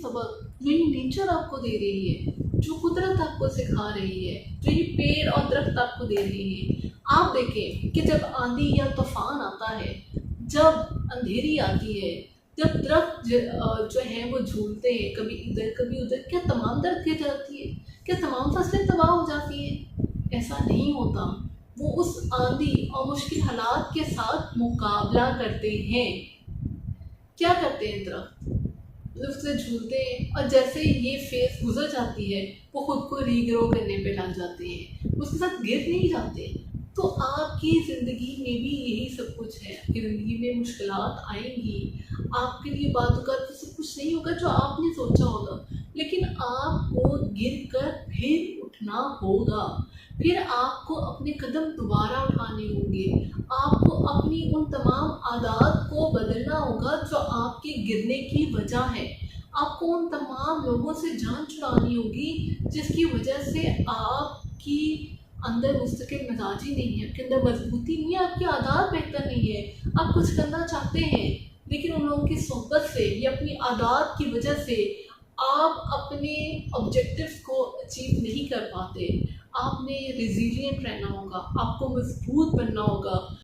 सबक जो ये नेचर आपको दे रही है, जो कुदरत आपको सिखा रही है, जो ये पेड़ और दरख्त आपको दे रही है। आप देखें कि जब आंधी या तूफान आता है, जब अंधेरी आती है, जब दरख्त जो है वो झूलते हैं कभी इधर कभी उधर, क्या तमाम दरख्त गिर जाती है? क्या तमाम फसलें तबाह हो जाती हैं? ऐसा नहीं होता। वो उस आंधी और मुश्किल हालात के साथ मुकाबला करते हैं। क्या करते हैं दरख्त? उससे झूलते हैं और जैसे ये फेस गुजर जाती है वो खुद को रीग्रो करने पे लग जाते हैं, उसके साथ गिर नहीं जाते। तो आपकी ज़िंदगी में भी यही सब कुछ है। आपकी ज़िंदगी में मुश्किलात आएंगी, आपके लिए बातों सब कुछ नहीं होगा जो आपने सोचा होगा, लेकिन आपको गिर कर फिर उठना होगा। फिर आपको अपने कदम दोबारा उठाने होंगे। आपको अपनी उन तमाम आदत को बदलना होगा जो आपके गिरने की वजह है। आपको उन तमाम लोगों से जान छुड़ानी होगी जिसकी वजह से आपकी अंदर मुस्तकिल मिजाजी नहीं है, आपके अंदर मजबूती नहीं है, आपकी आदत बेहतर नहीं है। आप कुछ करना चाहते हैं लेकिन उन लोगों की सोहबत से या अपनी आदत की वजह से आप अपने ऑब्जेक्टिव्स को अचीव नहीं कर पाते। आपने रिजिलियंट रहना होगा, आपको मजबूत बनना होगा।